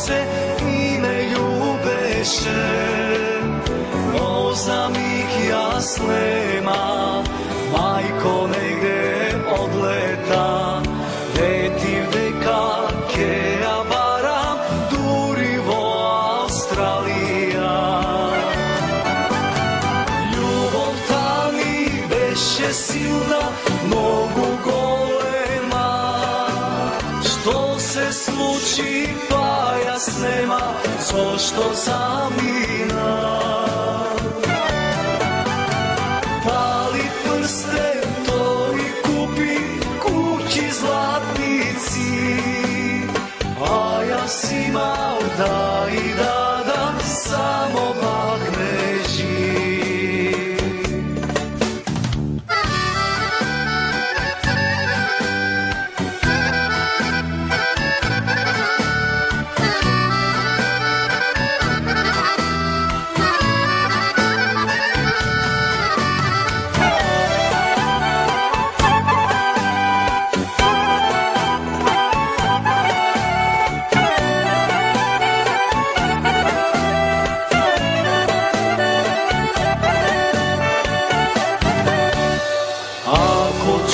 se i ne ljubeše, no za mig jasnema, majko negde odleta, letim deka keja baram, durivo Australija. Ljubov ta mi beše silna, mnogo golema, što se sluči pa jasnema, zašto zamina. Pali prste, to i kupi kući zlatnici, a ja si imao da i da samo bakne živ.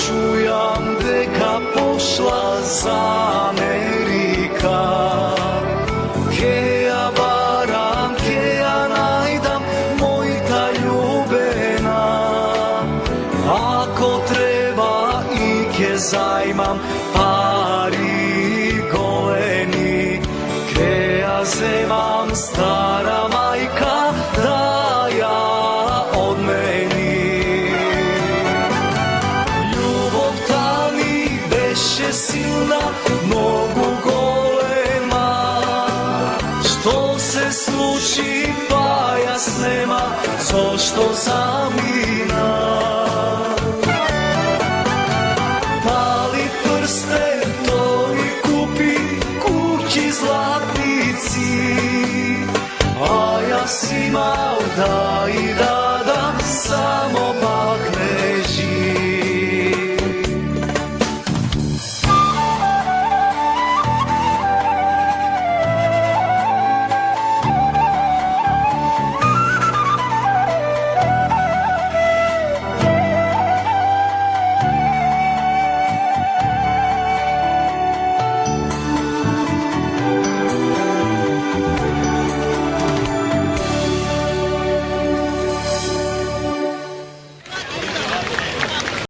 Čujam deka pošla za Amerika, keja varam, keja najdam, mojta ljubena. Ako treba i ke zajmam, pari goleni, keja zemam, stara majka, da ja odmeni. Silna, mnogo golema, što se sluči pa jasnema, zašto zamina. Pali prste, to i kupi kući zlatnici, a ja si imao da i da